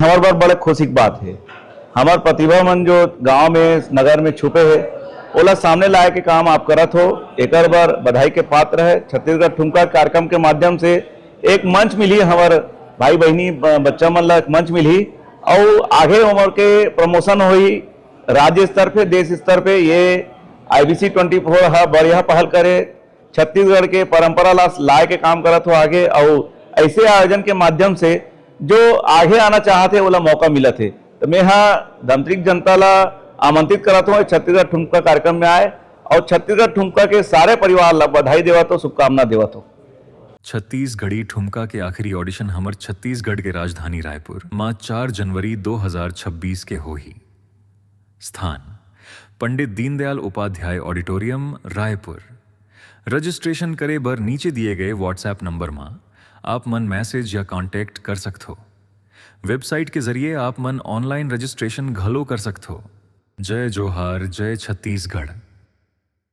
हमारे बार बड़े खुशी की बात है। हमार प्रतिभा मन जो गांव में नगर में छुपे है ओला सामने लाए के काम आप करत हो, एक बार बधाई के पात्र है। छत्तीसगढ़ ठुमका कार्यक्रम के माध्यम से एक मंच मिली हमार भाई बहनी बच्चा मन ला एक मंच मिली और आगे उम्र के प्रमोशन हुई राज्य स्तर पे देश स्तर पे। ये IBC 24 हा बढ़िया पहल करे, छत्तीसगढ़ के परंपरा ला लाए के काम करत हो आगे। और ऐसे आयोजन के माध्यम से जो आगे आना चाहते ओला मौका मिला थे, तो मैं हाँ धमतरी जनता ला आमंत्रित करता हूँ छत्तीसगढ़ ठुमका कार्यक्रम में आए और छत्तीसगढ़ ठुमका के सारे परिवार ला बधाई देवत हो, शुभकामना देवत हो। छत्तीसगढ़ी ठुमका के आखिरी ऑडिशन हमर छत्तीसगढ़ के राजधानी रायपुर माँ 4 जनवरी 2026 के हो ही। स्थान पंडित दीनदयाल उपाध्याय ऑडिटोरियम रायपुर। रजिस्ट्रेशन करे बर नीचे दिए गए व्हाट्सएप नंबर में आप मन मैसेज या कांटेक्ट कर सकते हो। वेबसाइट के जरिए आप मन ऑनलाइन रजिस्ट्रेशन घलो कर सकते हो। जय जोहार, जय छत्तीसगढ़।